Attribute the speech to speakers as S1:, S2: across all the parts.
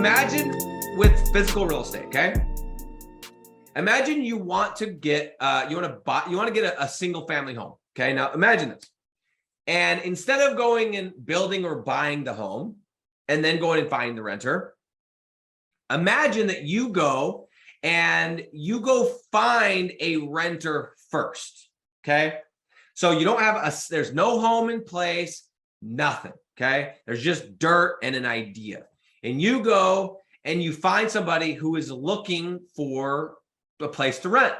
S1: imagine with physical real estate, okay? Imagine you want to get, you want to get a single family home, okay? Now imagine this. And instead of going and building or buying the home and then going and finding the renter, imagine that you go find a renter first, okay? So you don't have there's no home in place, nothing, okay? There's just dirt and an idea. And you go and you find somebody who is looking for a place to rent.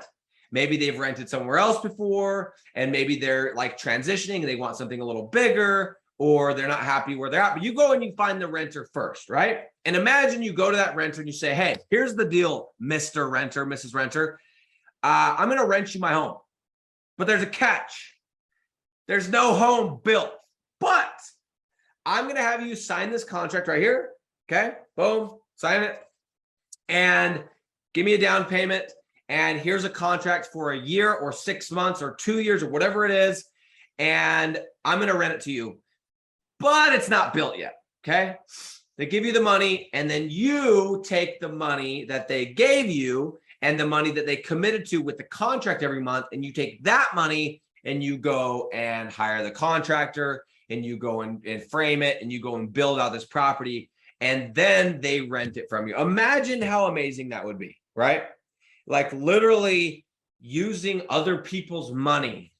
S1: Maybe they've rented somewhere else before, and maybe they're like transitioning and they want something a little bigger, or they're not happy where they're at. But you go and you find the renter first, right? And imagine you go to that renter and you say, hey, here's the deal, Mr. Renter, Mrs. Renter. I'm going to rent you my home, but there's a catch. There's no home built, but I'm going to have you sign this contract right here. Okay, boom, sign it and give me a down payment. And here's a contract for a year or 6 months or 2 years or whatever it is. And I'm going to rent it to you, but it's not built yet. Okay. They give you the money, and then you take the money that they gave you and the money that they committed to with the contract every month. And you take that money and you go and hire the contractor, and you go and frame it, and you go and build out this property, and then they rent it from you. Imagine how amazing that would be, right? Like literally using other people's money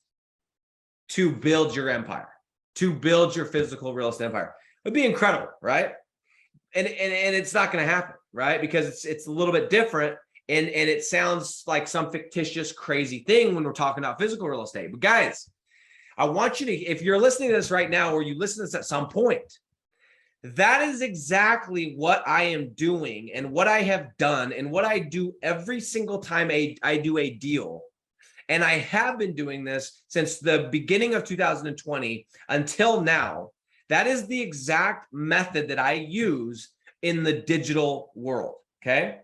S1: to build your empire, to build your physical real estate empire. It would be incredible, right? And it's not going to happen, right? Because it's a little bit different, and it sounds like some fictitious, crazy thing when we're talking about physical real estate. But guys, I want you to, if you're listening to this right now, or you listen to this at some point, that is exactly what I am doing and what I have done and what I do every single time I do a deal. And I have been doing this since the beginning of 2020 until now. That is the exact method that I use in the digital world, okay?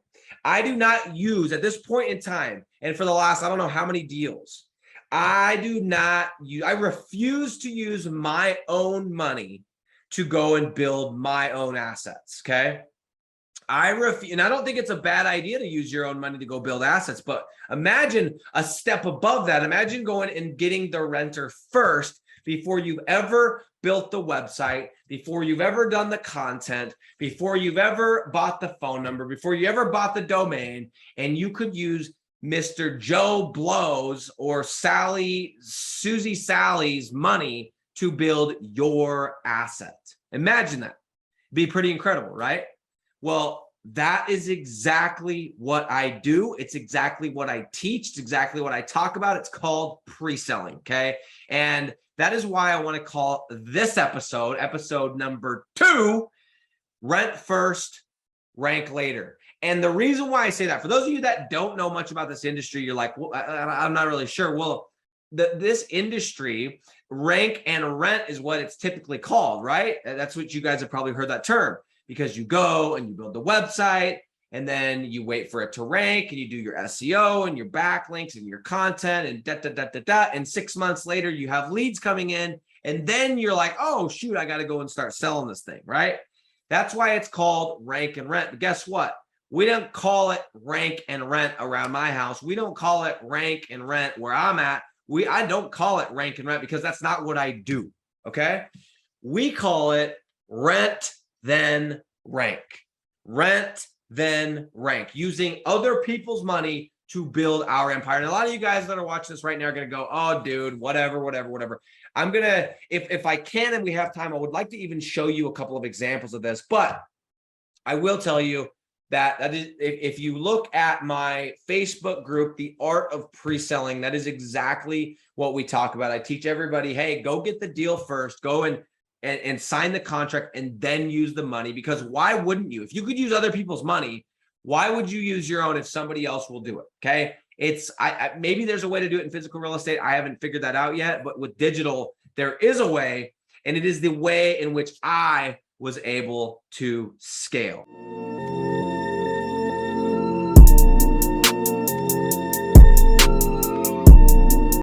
S1: I do not use, at this point in time, and for the last, I don't know how many deals, I refuse to use my own money to go and build my own assets, okay? And I don't think it's a bad idea to use your own money to go build assets, but imagine a step above that. Imagine going and getting the renter first before you've ever built the website, before you've ever done the content, before you've ever bought the phone number, before you ever bought the domain, and you could use Mr. Joe Blow's or Susie Sally's money to build your asset. Imagine that. It'd be pretty incredible, right? Well, that is exactly what I do. It's exactly what I teach. It's exactly what I talk about. It's called pre-selling, okay? And that is why I want to call this episode number 2, Rent First, Rank Later. And the reason why I say that, for those of you that don't know much about this industry, you're like, well, I'm not really sure. Well, this industry, rank and rent is what it's typically called, right? That's what you guys have probably heard that term, because you go and you build the website, and then you wait for it to rank, and you do your SEO and your backlinks and your content and and 6 months later you have leads coming in, and then you're like, oh shoot, I got to go and start selling this thing, right? That's why it's called rank and rent. But guess what? We don't call it rank and rent around my house. We don't call it rank and rent where I'm at. I don't call it rank and rent, because that's not what I do, okay? We call it rent, then rank. Rent, then rank, using other people's money to build our empire. And a lot of you guys that are watching this right now are going to go, oh, dude, whatever. I'm going to, if I can and we have time, I would like to even show you a couple of examples of this. But I will tell you that is, if you look at my Facebook group, The Art of Pre-Selling, that is exactly what we talk about. I teach everybody, hey, go get the deal first, go and sign the contract, and then use the money. Because why wouldn't you? If you could use other people's money, why would you use your own if somebody else will do it? Okay. Maybe there's a way to do it in physical real estate. I haven't figured that out yet, but with digital, there is a way, and it is the way in which I was able to scale.